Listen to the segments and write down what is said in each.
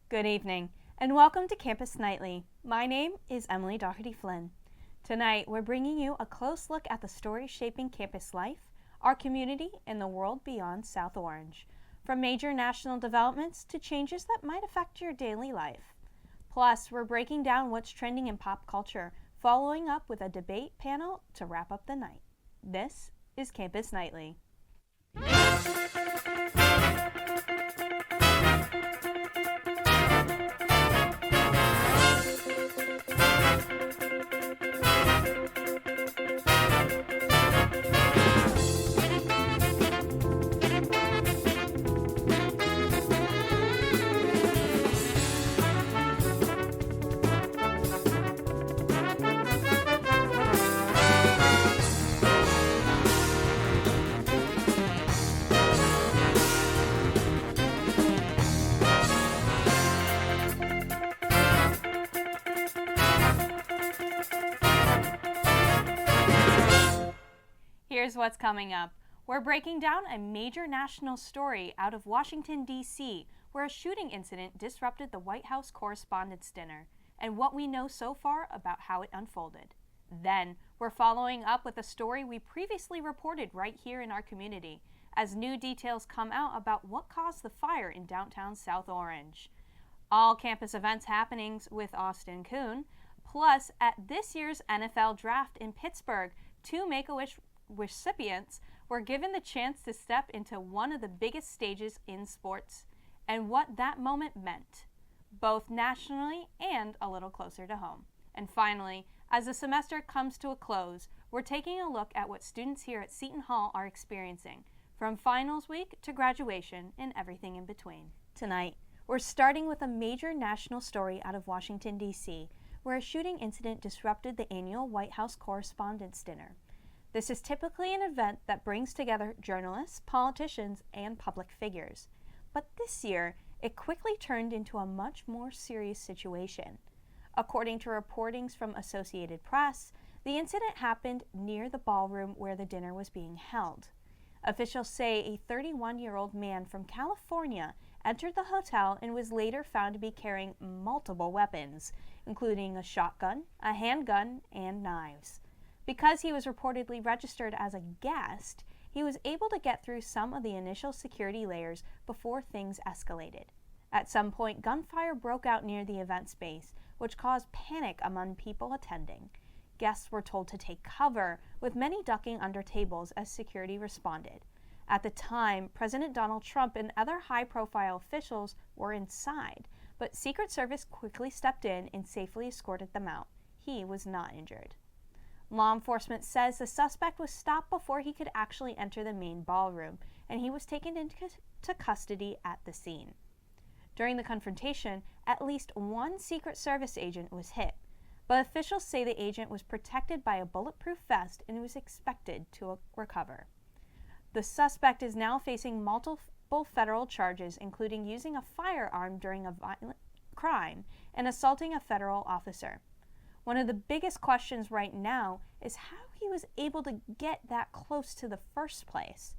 Good evening, and welcome to Campus Nightly. My name is Emily Doherty Flynn. Tonight, we're bringing you a close look at the stories shaping campus life, our community, and the world beyond South Orange, from major national developments to changes that might affect your daily life. Plus, we're breaking down what's trending in pop culture, following up with a debate panel to wrap up the night. This is Campus Nightly. Here's what's coming up. We're breaking down a major national story out of Washington, D.C., where a shooting incident disrupted the White House Correspondents' Dinner, and what we know so far about how it unfolded. Then, we're following up with a story we previously reported right here in our community, as new details come out about what caused the fire in downtown South Orange. All campus events happenings with Austin Kuhn, plus at this year's NFL Draft in Pittsburgh, two Make-A-Wish recipients were given the chance to step into one of the biggest stages in sports, and what that moment meant, both nationally and a little closer to home. And finally, as the semester comes to a close, we're taking a look at what students here at Seton Hall are experiencing, from finals week to graduation and everything in between. Tonight, we're starting with a major national story out of Washington, D.C., where a shooting incident disrupted the annual White House Correspondents' Dinner. This is typically an event that brings together journalists, politicians, and public figures. But this year, it quickly turned into a much more serious situation. According to reportings from Associated Press, the incident happened near the ballroom where the dinner was being held. Officials say a 31-year-old man from California entered the hotel and was later found to be carrying multiple weapons, including a shotgun, a handgun, and knives. Because he was reportedly registered as a guest, he was able to get through some of the initial security layers before things escalated. At some point, gunfire broke out near the event space, which caused panic among people attending. Guests were told to take cover, with many ducking under tables as security responded. At the time, President Donald Trump and other high-profile officials were inside, but Secret Service quickly stepped in and safely escorted them out. He was not injured. Law enforcement says the suspect was stopped before he could actually enter the main ballroom, and he was taken into custody at the scene. During the confrontation, at least one Secret Service agent was hit, but officials say the agent was protected by a bulletproof vest and was expected to recover. The suspect is now facing multiple federal charges, including using a firearm during a violent crime and assaulting a federal officer. One of the biggest questions right now is how he was able to get that close to the first place.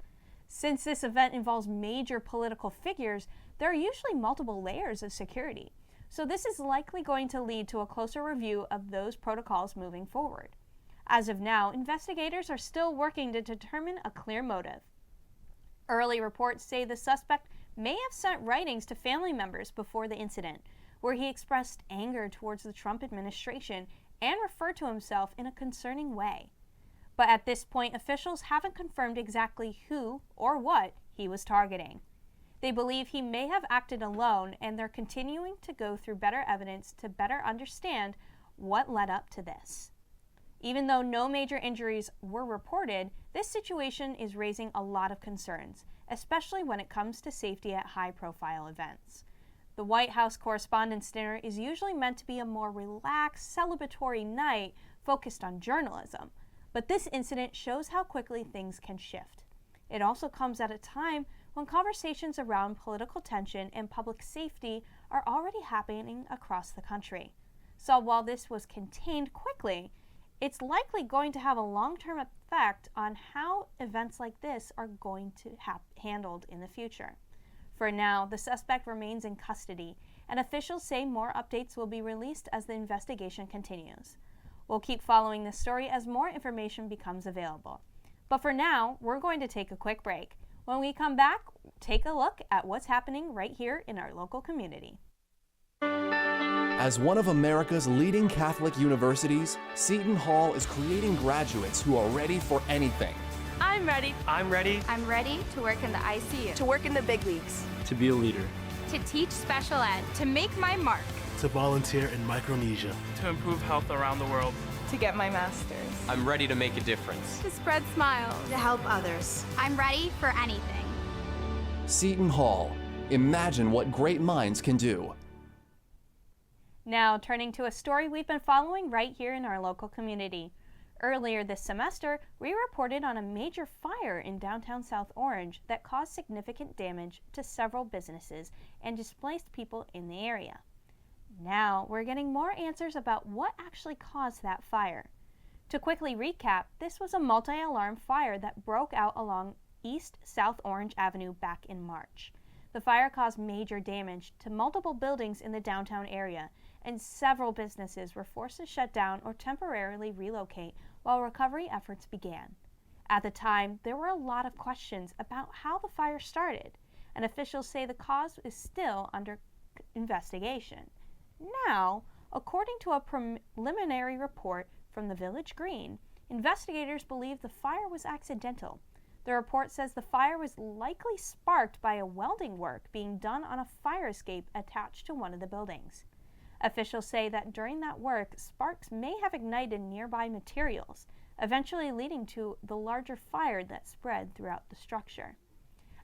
Since this event involves major political figures, there are usually multiple layers of security. So this is likely going to lead to a closer review of those protocols moving forward. As of now, investigators are still working to determine a clear motive. Early reports say the suspect may have sent writings to family members before the incident, where he expressed anger towards the Trump administration and referred to himself in a concerning way. But at this point, officials haven't confirmed exactly who or what he was targeting. They believe he may have acted alone, and they're continuing to go through better evidence to better understand what led up to this. Even though no major injuries were reported, this situation is raising a lot of concerns, especially when it comes to safety at high-profile events. The White House Correspondents' Dinner is usually meant to be a more relaxed, celebratory night focused on journalism, but this incident shows how quickly things can shift. It also comes at a time when conversations around political tension and public safety are already happening across the country. So while this was contained quickly, it's likely going to have a long-term effect on how events like this are going to handled in the future. For now, the suspect remains in custody, and officials say more updates will be released as the investigation continues. We'll keep following this story as more information becomes available. But for now, we're going to take a quick break. When we come back, take a look at what's happening right here in our local community. As one of America's leading Catholic universities, Seton Hall is creating graduates who are ready for anything. I'm ready. I'm ready. I'm ready to work in the ICU. To work in the big leagues. To be a leader. To teach special ed. To make my mark. To volunteer in Micronesia. To improve health around the world. To get my master's. I'm ready to make a difference. To spread smiles. To help others. I'm ready for anything. Seton Hall. Imagine what great minds can do. Now, turning to a story we've been following right here in our local community. Earlier this semester, we reported on a major fire in downtown South Orange that caused significant damage to several businesses and displaced people in the area. Now, we're getting more answers about what actually caused that fire. To quickly recap, this was a multi-alarm fire that broke out along East South Orange Avenue back in March. The fire caused major damage to multiple buildings in the downtown area, and several businesses were forced to shut down or temporarily relocate while recovery efforts began. At the time, there were a lot of questions about how the fire started, and officials say the cause is still under investigation. Now, according to a preliminary report from the Village Green, investigators believe the fire was accidental. The report says the fire was likely sparked by a welding work being done on a fire escape attached to one of the buildings. Officials say that during that work, sparks may have ignited nearby materials, eventually leading to the larger fire that spread throughout the structure.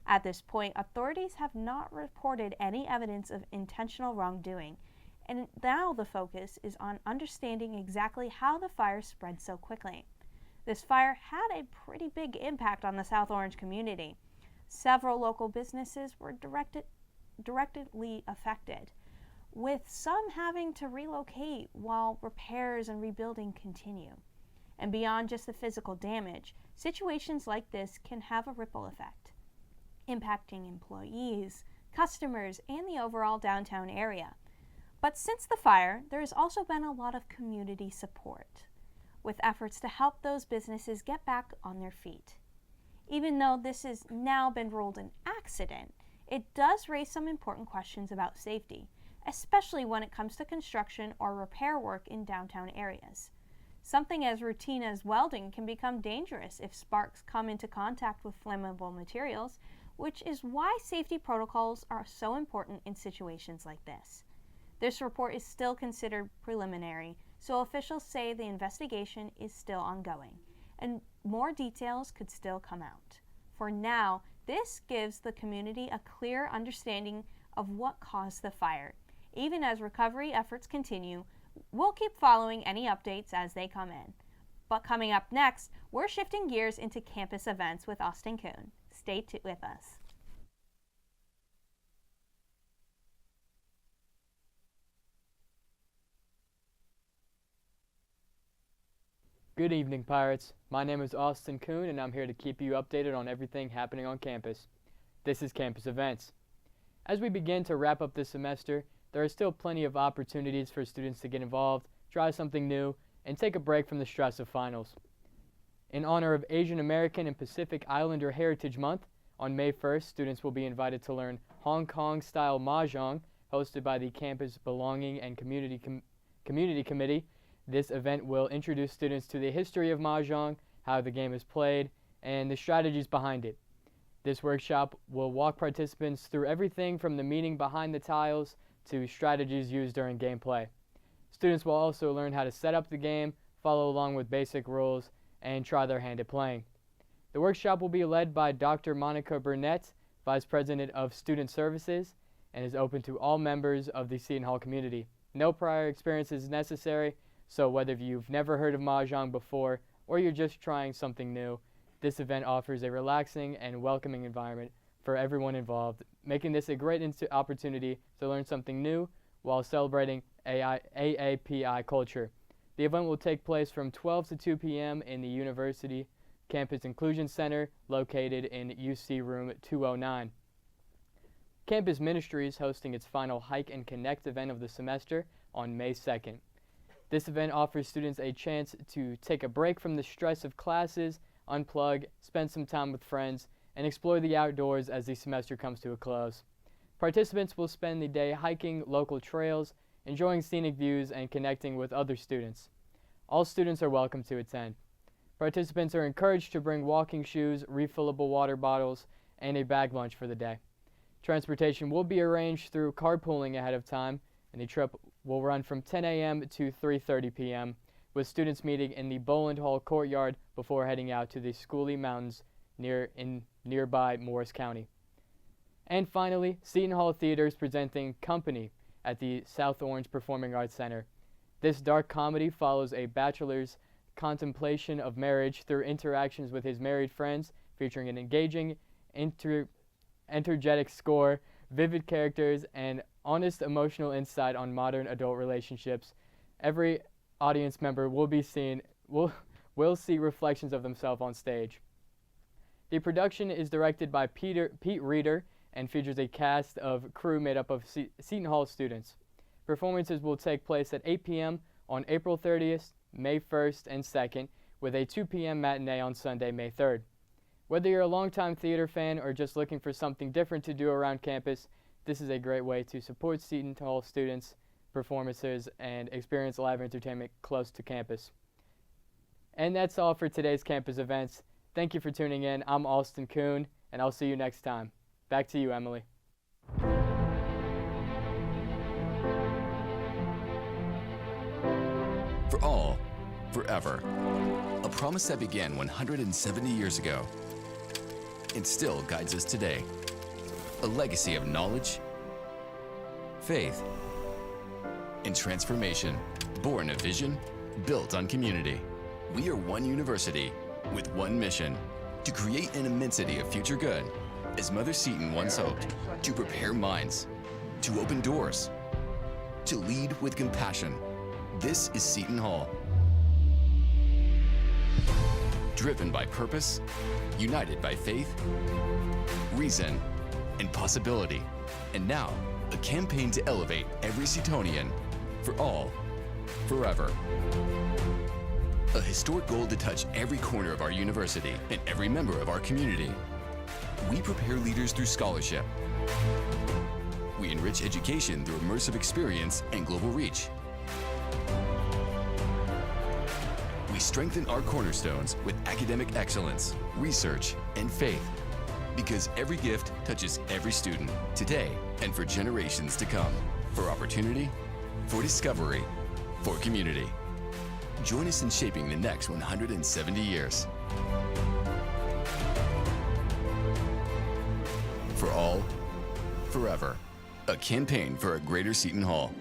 At this point, authorities have not reported any evidence of intentional wrongdoing, and now the focus is on understanding exactly how the fire spread so quickly. This fire had a pretty big impact on the South Orange community. Several local businesses were directly affected, with some having to relocate while repairs and rebuilding continue. And beyond just the physical damage, situations like this can have a ripple effect, impacting employees, customers, and the overall downtown area. But since the fire, there has also been a lot of community support, with efforts to help those businesses get back on their feet. Even though this has now been ruled an accident, it does raise some important questions about safety, especially when it comes to construction or repair work in downtown areas. Something as routine as welding can become dangerous if sparks come into contact with flammable materials, which is why safety protocols are so important in situations like this. This report is still considered preliminary, so officials say the investigation is still ongoing, and more details could still come out. For now, this gives the community a clear understanding of what caused the fire. Even as recovery efforts continue, we'll keep following any updates as they come in. But coming up next, we're shifting gears into campus events with Austin Kuhn. Stay with us. Good evening, Pirates. My name is Austin Kuhn, and I'm here to keep you updated on everything happening on campus. This is Campus Events. As we begin to wrap up this semester, there are still plenty of opportunities for students to get involved, try something new, and take a break from the stress of finals. In honor of Asian American and Pacific Islander Heritage Month, on May 1st, students will be invited to learn Hong Kong-style Mahjong, hosted by the Campus Belonging and Community Committee. This event will introduce students to the history of Mahjong, how the game is played, and the strategies behind it. This workshop will walk participants through everything from the meaning behind the tiles to strategies used during gameplay. Students will also learn how to set up the game, follow along with basic rules, and try their hand at playing. The workshop will be led by Dr. Monica Burnett, Vice President of Student Services, and is open to all members of the Seton Hall community. No prior experience is necessary, so whether you've never heard of Mahjong before or you're just trying something new, this event offers a relaxing and welcoming environment for everyone involved, making this a great opportunity to learn something new while celebrating AAPI culture. The event will take place from 12 to 2 p.m. in the University Campus Inclusion Center located in UC Room 209. Campus Ministry is hosting its final Hike and Connect event of the semester on May 2nd. This event offers students a chance to take a break from the stress of classes, unplug, spend some time with friends, and explore the outdoors as the semester comes to a close. Participants will spend the day hiking local trails, enjoying scenic views, and connecting with other students. All students are welcome to attend. Participants are encouraged to bring walking shoes, refillable water bottles, and a bag lunch for the day. Transportation will be arranged through carpooling ahead of time, and the trip will run from 10 a.m. to 3:30 p.m., with students meeting in the Boland Hall courtyard before heading out to the Schooley Mountains in nearby Morris County. And finally, Seton Hall Theater is presenting Company at the South Orange Performing Arts Center. This dark comedy follows a bachelor's contemplation of marriage through interactions with his married friends, featuring an engaging, energetic score, vivid characters, and honest emotional insight on modern adult relationships. Every audience member will see reflections of themselves on stage. The production is directed by Pete Reeder and features a cast of crew made up of Seton Hall students. Performances will take place at 8 p.m. on April 30th, May 1st, and 2nd, with a 2 p.m. matinee on Sunday, May 3rd. Whether you're a longtime theater fan or just looking for something different to do around campus, this is a great way to support Seton Hall students' performances and experience live entertainment close to campus. And that's all for today's campus events. Thank you for tuning in. I'm Austin Kuhn, and I'll see you next time. Back to you, Emily. For all, forever. A promise that began 170 years ago and still guides us today. A legacy of knowledge, faith, and transformation, born of vision, built on community. We are one university with one mission, to create an immensity of future good, as Mother Seton once hoped, to prepare minds, to open doors, to lead with compassion. This is Seton Hall. Driven by purpose, united by faith, reason, and possibility. And now, a campaign to elevate every Setonian, for all, forever. A historic goal to touch every corner of our university and every member of our community. We prepare leaders through scholarship. We enrich education through immersive experience and global reach. We strengthen our cornerstones with academic excellence, research, and faith. Because every gift touches every student, today and for generations to come. For opportunity, for discovery, for community. Join us in shaping the next 170 years. For all, forever. A campaign for a greater Seton Hall.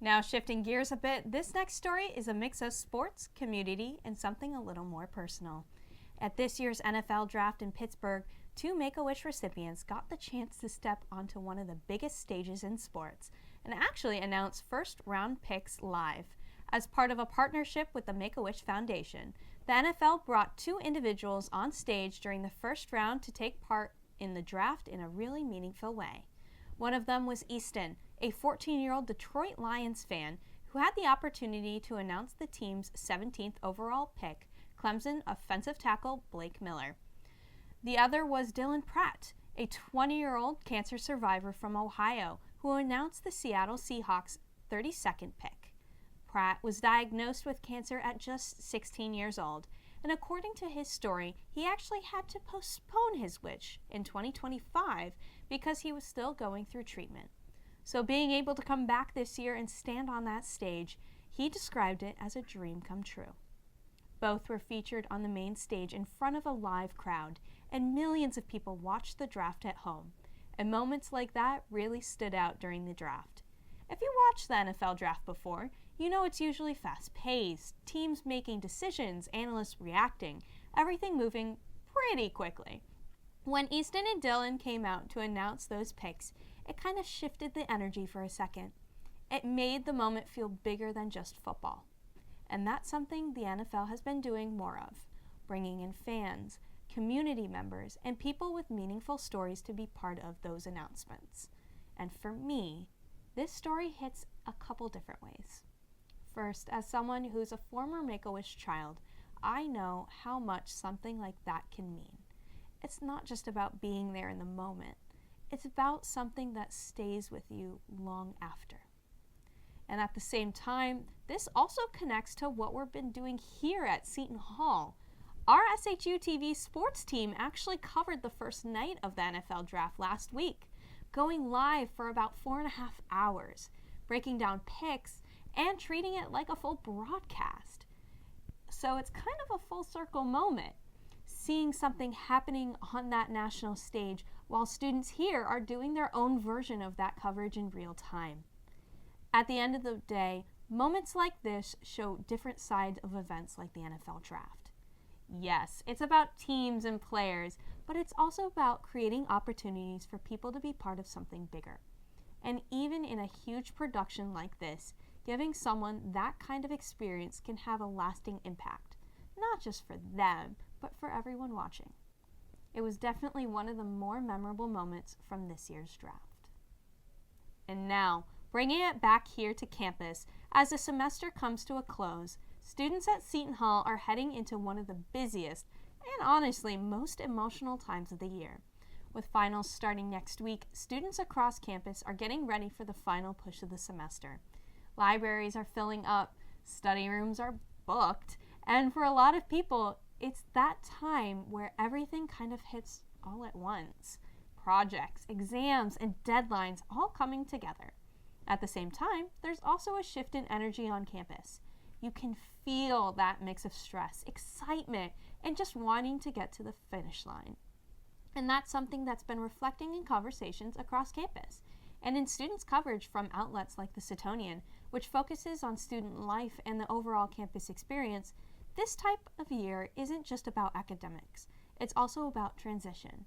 Now shifting gears a bit, this next story is a mix of sports, community, and something a little more personal. At this year's NFL draft in Pittsburgh, 2 Make-A-Wish recipients got the chance to step onto one of the biggest stages in sports and actually announce first-round picks live. As part of a partnership with the Make-A-Wish Foundation, the NFL brought 2 individuals on stage during the first round to take part in the draft in a really meaningful way. One of them was Easton, a 14-year-old Detroit Lions fan who had the opportunity to announce the team's 17th overall pick, Clemson offensive tackle Blake Miller. The other was Dylan Pratt, a 20-year-old cancer survivor from Ohio who announced the Seattle Seahawks' 32nd pick. Pratt was diagnosed with cancer at just 16 years old, and according to his story, he actually had to postpone his wish in 2025 because he was still going through treatment. So being able to come back this year and stand on that stage, he described it as a dream come true. Both were featured on the main stage in front of a live crowd, and millions of people watched the draft at home. And moments like that really stood out during the draft. If you watched the NFL draft before, you know it's usually fast-paced, teams making decisions, analysts reacting, everything moving pretty quickly. When Easton and Dylan came out to announce those picks, it kind of shifted the energy for a second. It made the moment feel bigger than just football. And that's something the NFL has been doing more of, bringing in fans, community members, and people with meaningful stories to be part of those announcements. And for me, this story hits a couple different ways. First, as someone who's a former Make-A-Wish child, I know how much something like that can mean. It's not just about being there in the moment. It's about something that stays with you long after. And at the same time, this also connects to what we've been doing here at Seton Hall. Our SHU TV sports team actually covered the first night of the NFL draft last week, going live for about 4.5 hours, breaking down picks and treating it like a full broadcast. So it's kind of a full circle moment, seeing something happening on that national stage while students here are doing their own version of that coverage in real time. At the end of the day, moments like this show different sides of events like the NFL draft. Yes, it's about teams and players, but it's also about creating opportunities for people to be part of something bigger. And even in a huge production like this, giving someone that kind of experience can have a lasting impact, not just for them, but for everyone watching. It was definitely one of the more memorable moments from this year's draft. And now, bringing it back here to campus, as the semester comes to a close, students at Seton Hall are heading into one of the busiest and honestly most emotional times of the year. With finals starting next week, students across campus are getting ready for the final push of the semester. Libraries are filling up, study rooms are booked, and for a lot of people, it's that time where everything kind of hits all at once. Projects, exams, and deadlines all coming together. At the same time, there's also a shift in energy on campus. You can feel that mix of stress, excitement, and just wanting to get to the finish line. And that's something that's been reflecting in conversations across campus and in students' coverage from outlets like the Setonian, which focuses on student life and the overall campus experience. This type of year isn't just about academics. It's also about transition.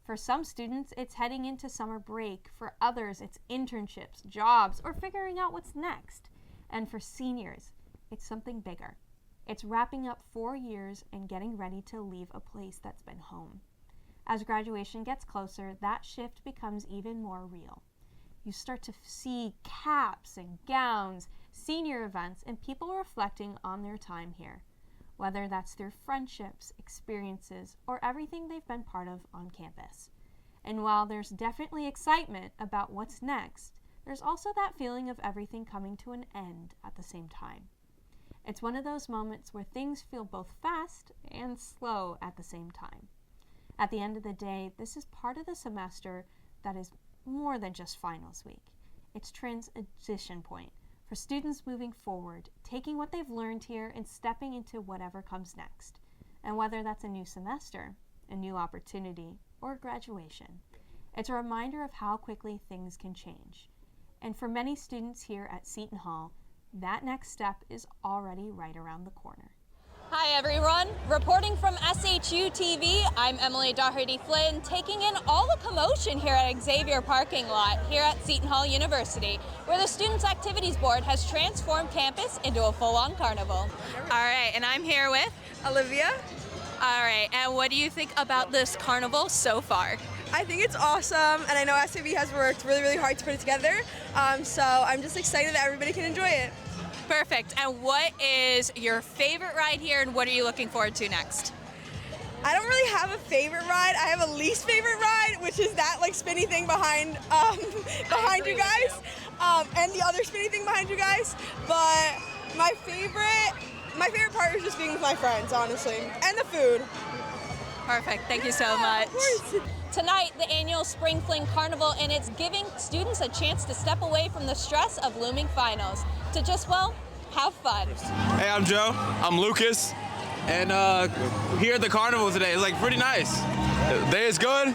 For some students, it's heading into summer break. For others, it's internships, jobs, or figuring out what's next. And for seniors, it's something bigger. It's wrapping up 4 years and getting ready to leave a place that's been home. As graduation gets closer, that shift becomes even more real. You start to see caps and gowns, senior events, and people reflecting on their time here, whether that's through friendships, experiences, or everything they've been part of on campus. And while there's definitely excitement about what's next, there's also that feeling of everything coming to an end at the same time. It's one of those moments where things feel both fast and slow at the same time. At the end of the day, this is part of the semester that is more than just finals week. It's transition point for students moving forward, taking what they've learned here and stepping into whatever comes next. And whether that's a new semester, a new opportunity, or graduation, it's a reminder of how quickly things can change. And for many students here at Seton Hall, that next step is already right around the corner. Hi everyone, reporting from SHU TV, I'm Emily Doherty Flynn, taking in all the commotion here at Xavier parking lot here at Seton Hall University, where the Students Activities Board has transformed campus into a full-on carnival. All right, and I'm here with Olivia. All right, and what do you think about this carnival so far? I think it's awesome, and I know SAB has worked really, really hard to put it together, so I'm just excited that everybody can enjoy it. Perfect. And what is your favorite ride here, and what are you looking forward to next? I don't really have a favorite ride. I have a least favorite ride, which is that like spinny thing behind you guys, and the other spinny thing behind you guys. But my favorite part is just being with my friends, honestly, and the food. Perfect. Thank you so much. Of course. Tonight, the annual Spring Fling Carnival, and it's giving students a chance to step away from the stress of looming finals to just, well, have fun. Hey, I'm Joe. I'm Lucas. And here at the carnival today, it's like pretty nice. The day is good.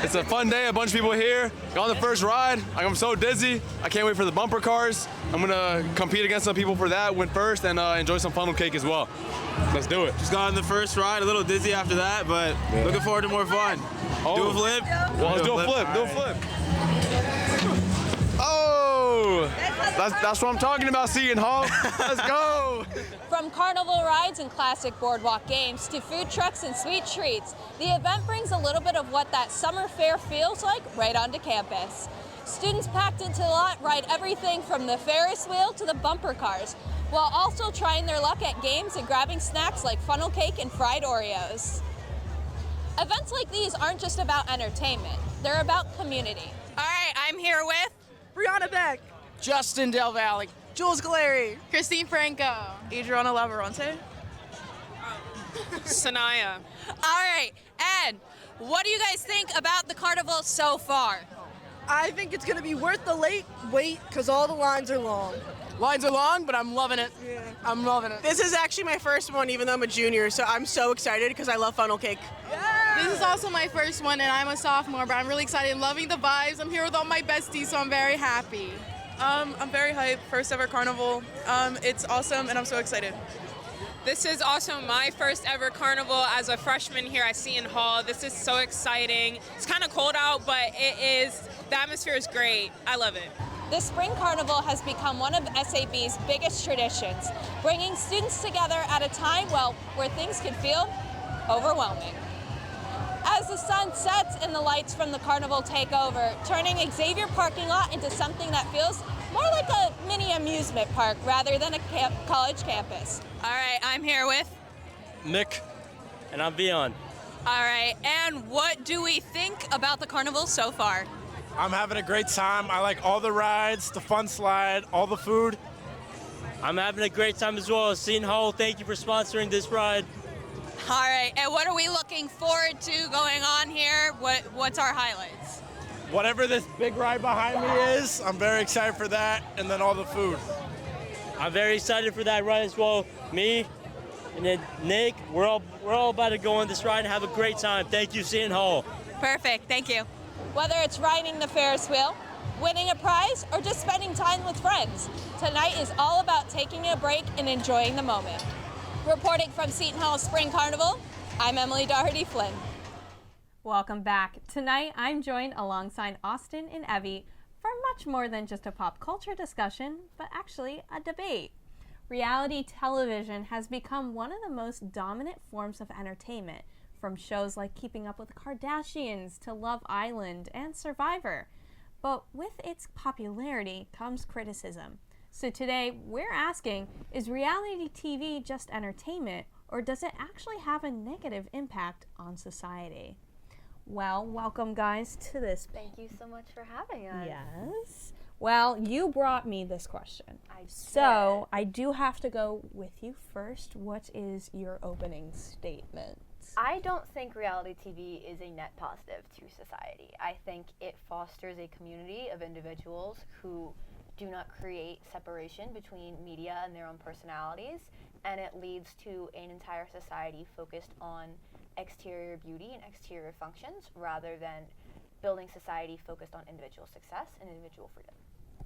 It's a fun day. A bunch of people here. Got on the first ride. I'm so dizzy. I can't wait for the bumper cars. I'm gonna compete against some people for that, win first, and enjoy some funnel cake as well. Let's do it. Just got on the first ride, a little dizzy after that, but looking forward to more fun. Oh. Do a flip? Well, let's do a flip. Do a flip. Oh! That's what I'm talking about, Seton Hall. Let's go! From From carnival rides and classic boardwalk games to food trucks and sweet treats, the event brings a little bit of what that summer fair feels like right onto campus. Students packed into the lot ride everything from the Ferris wheel to the bumper cars, while also trying their luck at games and grabbing snacks like funnel cake and fried Oreos. Events like these aren't just about entertainment, they're about community. All right, I'm here with Brianna Beck, Justin Del Valle, Jules Galeri, Christine Franco. Adriana Laborante, Sanaya. All right, and what do you guys think about the carnival so far? I think it's gonna be worth the late wait because all the lines are long. Lines are long, but I'm loving it. Yeah. I'm loving it. This is actually my first one, even though I'm a junior, so I'm so excited because I love funnel cake. This is also my first one, and I'm a sophomore, but I'm really excited and loving the vibes. I'm here with all my besties, so I'm very happy. I'm very hyped. First ever carnival. It's awesome, and I'm so excited. This is also my first ever carnival as a freshman here at Seton Hall. This is so exciting. It's kind of cold out, but the atmosphere is great. I love it. The Spring Carnival has become one of SAB's biggest traditions, bringing students together at a time, where things can feel overwhelming. As the sun sets and the lights from the carnival take over, turning Xavier parking lot into something that feels more like a mini amusement park rather than a college campus. All right, I'm here with Nick, and I'm Vion. All right, and what do we think about the carnival so far? I'm having a great time. I like all the rides, the fun slide, all the food. I'm having a great time as well. Seton Hall, thank you for sponsoring this ride. All right, and what are we looking forward to going on here? What's our highlights? Whatever this big ride behind me is, I'm very excited for that, and then all the food. I'm very excited for that ride as well. Me and then Nick, we're all about to go on this ride and have a great time. Thank you, Seton Hall. Perfect, thank you. Whether it's riding the Ferris wheel, winning a prize, or just spending time with friends, tonight is all about taking a break and enjoying the moment. Reporting from Seton Hall Spring Carnival, I'm Emily Doherty Flynn. Welcome back. Tonight I'm joined alongside Austin and Evie for much more than just a pop culture discussion, but actually a debate. Reality television has become one of the most dominant forms of entertainment, from shows like Keeping Up with the Kardashians to Love Island and Survivor. But with its popularity comes criticism. So today we're asking, is reality TV just entertainment, or does it actually have a negative impact on society? Well, welcome guys to this. Thank you so much for having us. Yes. Well, you brought me this question. I did. So I do have to go with you first. What is your opening statement? I don't think reality TV is a net positive to society. I think it fosters a community of individuals who do not create separation between media and their own personalities, and it leads to an entire society focused on exterior beauty and exterior functions rather than building society focused on individual success and individual freedom.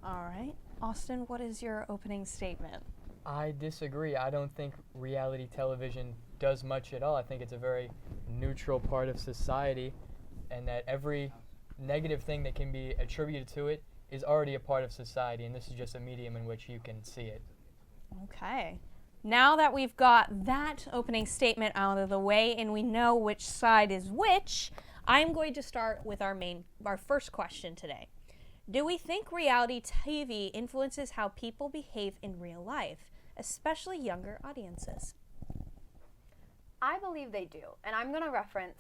All right. Austin, what is your opening statement? I disagree. I don't think reality television does much at all. I think it's a very neutral part of society, and that every negative thing that can be attributed to it is already a part of society, and this is just a medium in which you can see it. Okay. Now that we've got that opening statement out of the way and we know which side is which, I'm going to start with our first question today. Do we think reality TV influences how people behave in real life, especially younger audiences? I believe they do, and I'm going to reference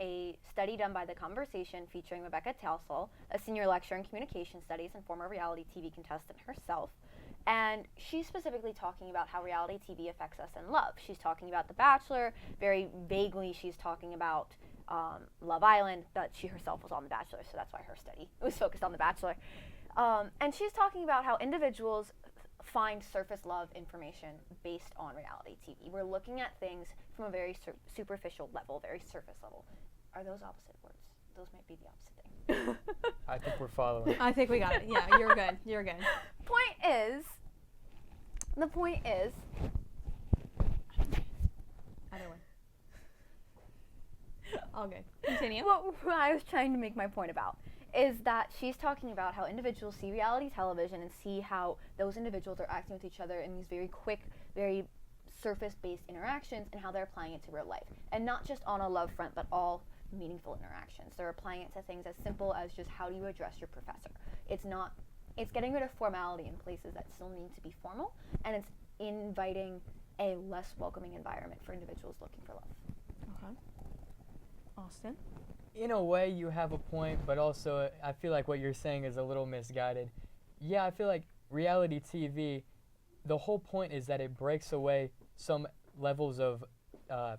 a study done by The Conversation featuring Rebecca Talsall, a senior lecturer in communication studies and former reality TV contestant herself. And she's specifically talking about how reality TV affects us in love. She's talking about The Bachelor. Very vaguely, she's talking about Love Island, but she herself was on The Bachelor, so that's why her study was focused on The Bachelor. And she's talking about how individuals find surface love information based on reality TV. We're looking at things from a very superficial level, very surface level. Are those opposite words? Those might be the opposite thing. I think we're following. I think we got it. Yeah, you're good. You're good. The point is. Either way. All good. Continue. What I was trying to make my point about is that she's talking about how individuals see reality television and see how those individuals are acting with each other in these very quick, very surface-based interactions and how they're applying it to real life. And not just on a love front, but all meaningful interactions. They're applying it to things as simple as just how do you address your professor. It's getting rid of formality in places that still need to be formal, and it's inviting a less welcoming environment for individuals looking for love. Okay. Austin? In a way, you have a point, but also I feel like what you're saying is a little misguided. Yeah, I feel like reality TV, the whole point is that it breaks away some levels of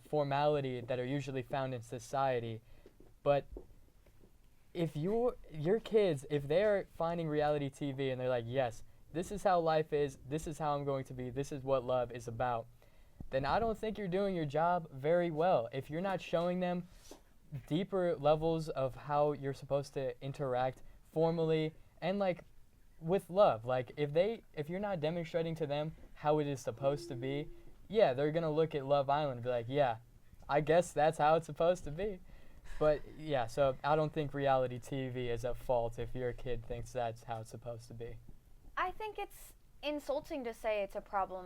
formality that are usually found in society. But if your kids, if they're finding reality TV and they're like, yes, this is how life is, this is how I'm going to be, this is what love is about, then I don't think you're doing your job very well. If you're not showing them deeper levels of how you're supposed to interact formally and like with love, like if you're not demonstrating to them how it is supposed to be, yeah, they're gonna look at Love Island and be like, yeah, I guess that's how it's supposed to be. But yeah, so I don't think reality TV is at fault if your kid thinks that's how it's supposed to be. I think it's insulting to say it's a problem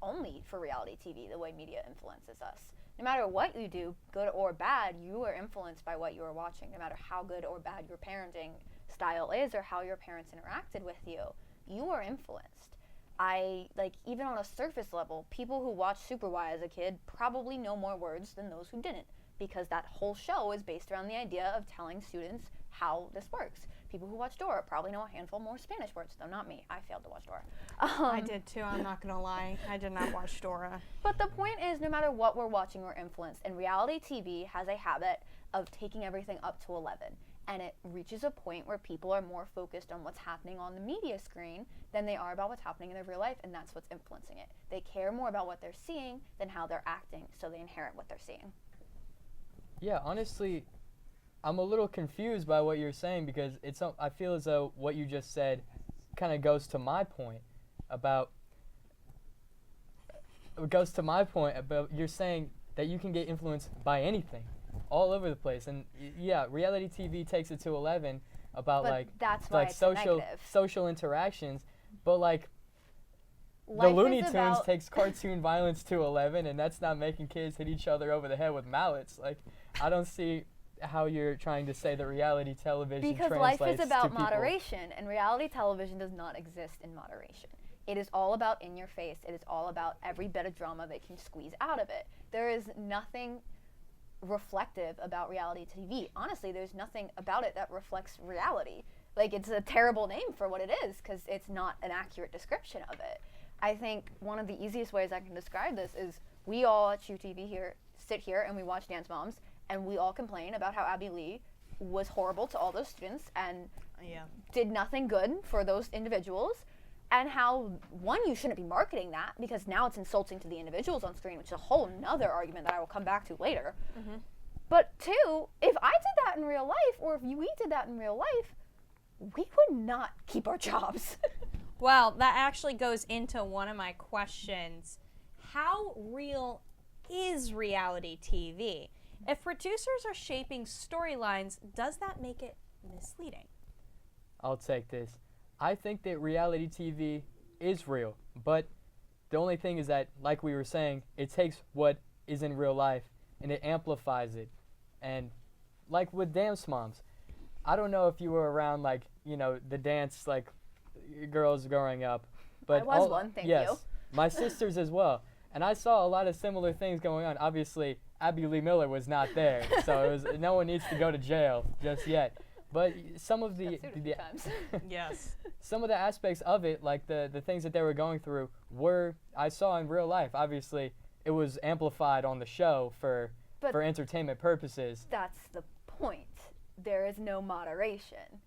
only for reality TV, the way media influences us. No matter what you do, good or bad, you are influenced by what you are watching. No matter how good or bad your parenting style is or how your parents interacted with you, you are influenced. Even on a surface level, people who watched Super Y as a kid probably know more words than those who didn't, because that whole show is based around the idea of telling students how this works. People who watch Dora probably know a handful more Spanish words, though not me. I failed to watch Dora. I did too, I'm not gonna lie. I did not watch Dora. But the point is, no matter what we're watching, we're influenced. And reality TV has a habit of taking everything up to 11. And it reaches a point where people are more focused on what's happening on the media screen than they are about what's happening in their real life, and that's what's influencing it. They care more about what they're seeing than how they're acting, so they inherit what they're seeing. Yeah, honestly, I'm a little confused by what you're saying because I feel as though what you just said kind of goes to my point about you're saying that you can get influenced by anything all over the place. And yeah, reality TV takes it to 11 about social interactions, but like the Looney Tunes takes cartoon violence to 11, and that's not making kids hit each other over the head with mallets. Like, I don't see how you're trying to say that reality television because translates life is about to people. moderation, and reality television does not exist in moderation. It is all about in your face. It is all about every bit of drama they can squeeze out of it. There is nothing reflective about reality TV. Honestly, there's nothing about it that reflects reality. Like, it's a terrible name for what it is because it's not an accurate description of it. I think one of the easiest ways I can describe this is we all at UTV here sit here and we watch Dance Moms, and we all complain about how Abby Lee was horrible to all those students and did nothing good for those individuals, and how, one, you shouldn't be marketing that because now it's insulting to the individuals on screen, which is a whole nother argument that I will come back to later. Mm-hmm. But two, if I did that in real life, or if we did that in real life, we would not keep our jobs. Well, that actually goes into one of my questions. How real is reality TV? If producers are shaping storylines, does that make it misleading? I'll take this. I think that reality TV is real, but the only thing is that, like we were saying, it takes what is in real life and it amplifies it. And like with Dance Moms, I don't know if you were around, like, you know, the dance, like, girls growing up. But I was one, thank you. Yes, my sisters as well. And I saw a lot of similar things going on. Obviously, Abby Lee Miller was not there, so it was, no one needs to go to jail just yet. But some of the yes, some of the aspects of it, like the things that they were going through, I saw in real life. Obviously, it was amplified on the show for entertainment purposes. That's the point. There is no moderation.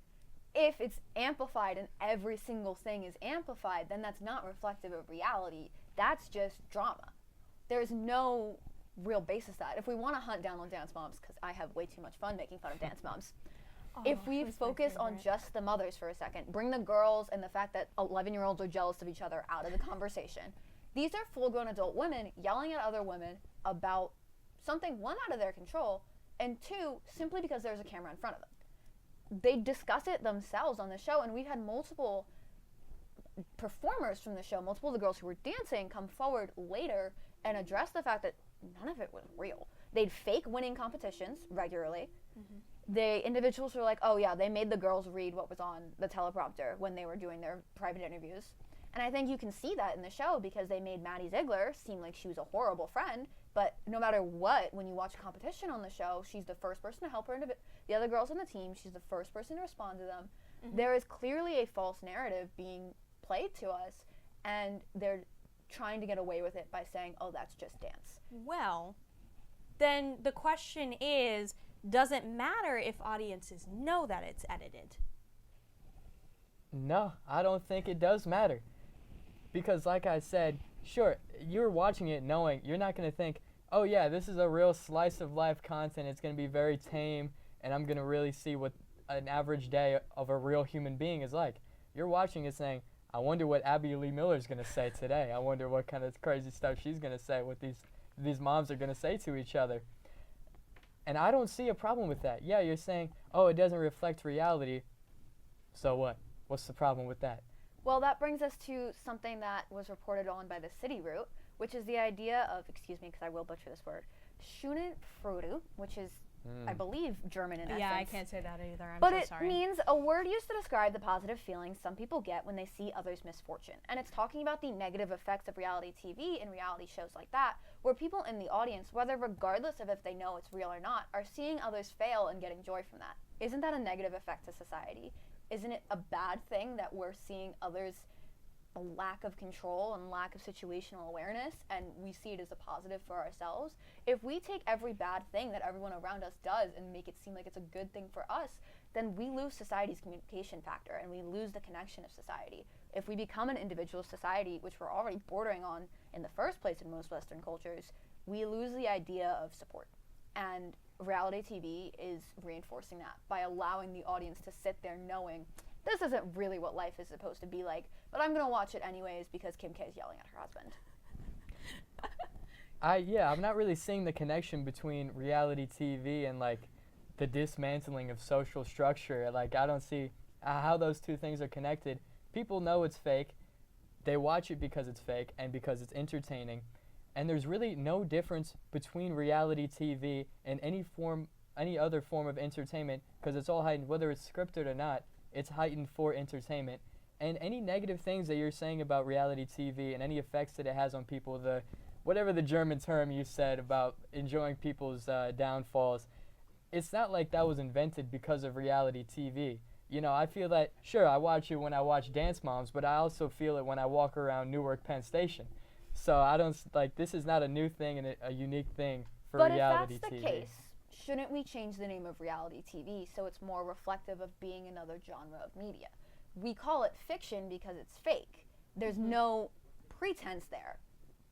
If it's amplified and every single thing is amplified, then that's not reflective of reality. That's just drama. There's no real basis to that. If we want to hunt down on Dance Moms, because I have way too much fun making fun of Dance Moms, if we focus on just the mothers for a second, bring the girls and the fact that 11-year-olds are jealous of each other out of the conversation. These are full-grown adult women yelling at other women about something, one, out of their control, and two, simply because there's a camera in front of them. They discuss it themselves on the show, and we've had multiple performers from the show, multiple of the girls who were dancing, come forward later and address the fact that none of it was real. They'd fake winning competitions regularly. The individuals were like, oh yeah, they made the girls read what was on the teleprompter when they were doing their private interviews. And I think you can see that in the show because they made Maddie Ziegler seem like she was a horrible friend, but no matter what, when you watch a competition on the show, she's the first person to help her the other girls on the team, she's the first person to respond to them. There is clearly a false narrative being played to us, and they're trying to get away with it by saying, oh, that's just dance. Well, then the question is, does it matter if audiences know that it's edited? No, I don't think it does matter. Because like I said, sure, you're watching it knowing you're not going to think, oh yeah, this is a real slice of life content. It's going to be very tame, and I'm going to really see what an average day of a real human being is like. You're watching it saying, I wonder what Abby Lee Miller's going to say today. I wonder what kind of crazy stuff she's going to say, what these moms are going to say to each other. And I don't see a problem with that. Yeah, you're saying, oh, it doesn't reflect reality. So what? What's the problem with that? Well, that brings us to something that was reported on by the City Route, which is the idea of, excuse me, because I will butcher this word, Schadenfreude, which is, I believe, German in essence. Yeah, I can't say that either. I'm but so it sorry. means a word used to describe the positive feelings some people get when they see others' misfortune. And it's talking about the negative effects of reality TV and reality shows like that, where people in the audience, whether regardless of if they know it's real or not, are seeing others fail and getting joy from that. Isn't that a negative effect to society? Isn't it a bad thing that we're seeing others' lack of control and lack of situational awareness, and we see it as a positive for ourselves? If we take every bad thing that everyone around us does and make it seem like it's a good thing for us, then we lose society's communication factor and we lose the connection of society. If we become an individual society, which we're already bordering on in the first place in most Western cultures, we lose the idea of support. And reality TV is reinforcing that by allowing the audience to sit there knowing this isn't really what life is supposed to be like, but I'm going to watch it anyways because Kim K is yelling at her husband. I'm not really seeing the connection between reality TV and like the dismantling of social structure. Like, I don't see how those two things are connected. People know it's fake. They watch it because it's fake and because it's entertaining. And there's really no difference between reality TV and any other form of entertainment, because it's all heightened, whether it's scripted or not. It's heightened for entertainment. And any negative things that you're saying about reality TV and any effects that it has on people, whatever the German term you said about enjoying people's downfalls, it's not like that was invented because of reality TV. You know, I feel that, sure, I watch it when I watch Dance Moms, but I also feel it when I walk around Newark Penn Station. So I don't, this is not a new thing and a unique thing for reality TV. But if that's the case, shouldn't we change the name of reality TV so it's more reflective of being another genre of media? We call it fiction because it's fake. There's no pretense there.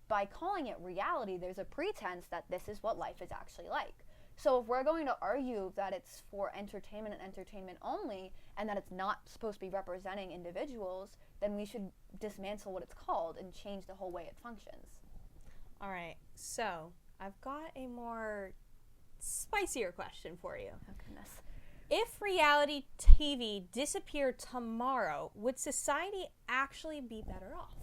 By calling it reality, there's a pretense that this is what life is actually like. So if we're going to argue that it's for entertainment and entertainment only, and that it's not supposed to be representing individuals, then we should dismantle what it's called and change the whole way it functions. All right, so I've got a more spicier question for you. Oh, goodness. If reality TV disappeared tomorrow, would society actually be better off?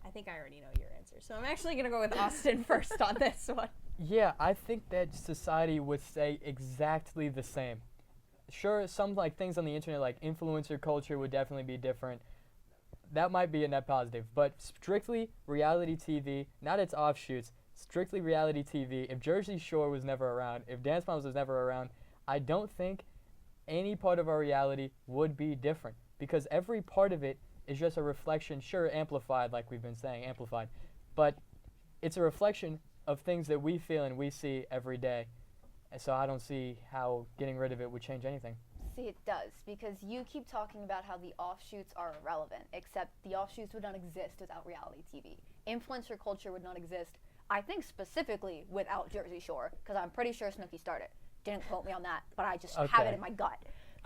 I think I already know your answer, so I'm actually going to go with Austin first on this one. Yeah, I think that society would stay exactly the same. Sure, some things on the internet like influencer culture would definitely be different. That might be a net positive, but strictly reality TV, not its offshoots, strictly reality TV. If Jersey Shore was never around, if Dance Moms was never around, I don't think any part of our reality would be different, because every part of it is just a reflection, sure, amplified, like we've been saying, amplified, but it's a reflection of things that we feel and we see every day. And so I don't see how getting rid of it would change anything. See, it does, because you keep talking about how the offshoots are irrelevant, except the offshoots would not exist without reality TV. Influencer culture would not exist, I think specifically without Jersey Shore, because I'm pretty sure Snooki started. Didn't quote me on that, but I just have it in my gut.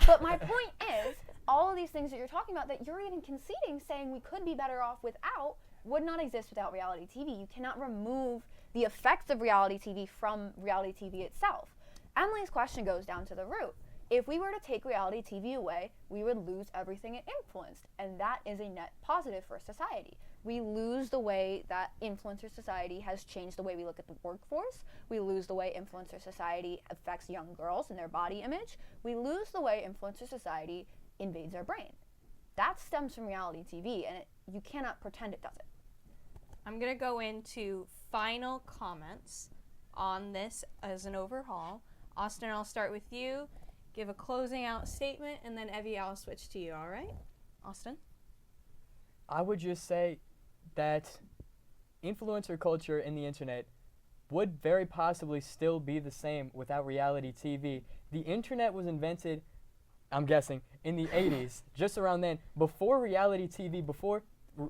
But my point is, all of these things that you're talking about that you're even conceding, saying we could be better off without, would not exist without reality TV. You cannot remove the effects of reality TV from reality TV itself. Emily's question goes down to the root. If we were to take reality TV away, we would lose everything it influenced, and that is a net positive for society. We lose the way that influencer society has changed the way we look at the workforce. We lose the way influencer society affects young girls and their body image. We lose the way influencer society invades our brain. That stems from reality TV, and you cannot pretend it doesn't. I'm going to go into final comments on this as an overhaul. Austin, I'll start with you. Give a closing out statement, and then Evie, I'll switch to you, all right? Austin? I would just say that influencer culture in the internet would very possibly still be the same without reality TV. The internet was invented, I'm guessing, in the 80s, just around then, before reality TV, before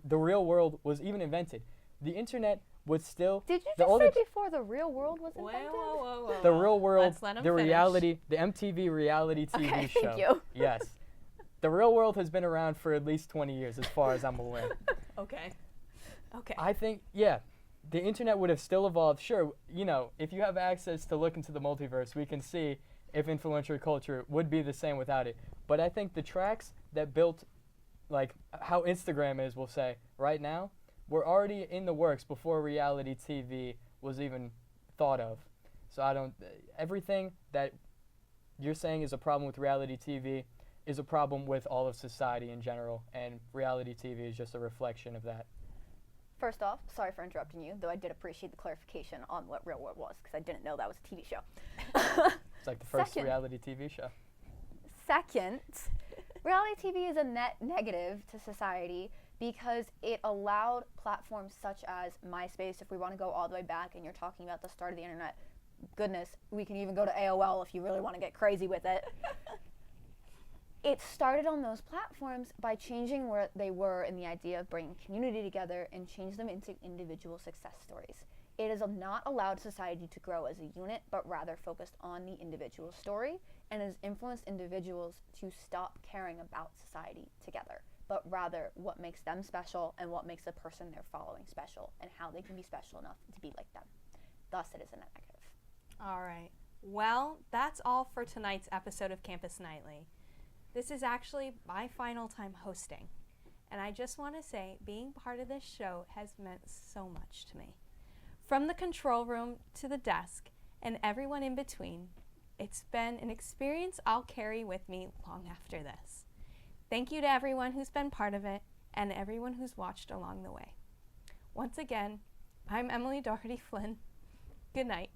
the real world was even invented. The internet was still... Did you just say before the real world was invented? Whoa. The real world, Let's let him the finish. reality, the MTV reality TV show. Thank you. Yes. The real world has been around for at least 20 years, as far as I'm aware. Okay. I think, yeah, the internet would have still evolved. Sure, you know, if you have access to look into the multiverse, we can see if influencer culture would be the same without it. But I think the tracks that built, like, how Instagram is, we'll say, right now, were already in the works before reality TV was even thought of. So everything that you're saying is a problem with reality TV is a problem with all of society in general, and reality TV is just a reflection of that. First off, sorry for interrupting you, though I did appreciate the clarification on what Real World was, because I didn't know that was a TV show. It's like the first reality TV show. Second, reality TV is a net negative to society because it allowed platforms such as MySpace, if we want to go all the way back and you're talking about the start of the internet, goodness, we can even go to AOL if you really want to get crazy with it. It started on those platforms by changing where they were in the idea of bringing community together and change them into individual success stories. It has not allowed society to grow as a unit, but rather focused on the individual story, and has influenced individuals to stop caring about society together, but rather what makes them special and what makes the person they're following special, and how they can be special enough to be like them. Thus, it is a negative. All right. Well, that's all for tonight's episode of Campus Nightly. This is actually my final time hosting, and I just want to say being part of this show has meant so much to me. From the control room to the desk and everyone in between, it's been an experience I'll carry with me long after this. Thank you to everyone who's been part of it and everyone who's watched along the way. Once again, I'm Emily Doherty Flynn. Good night.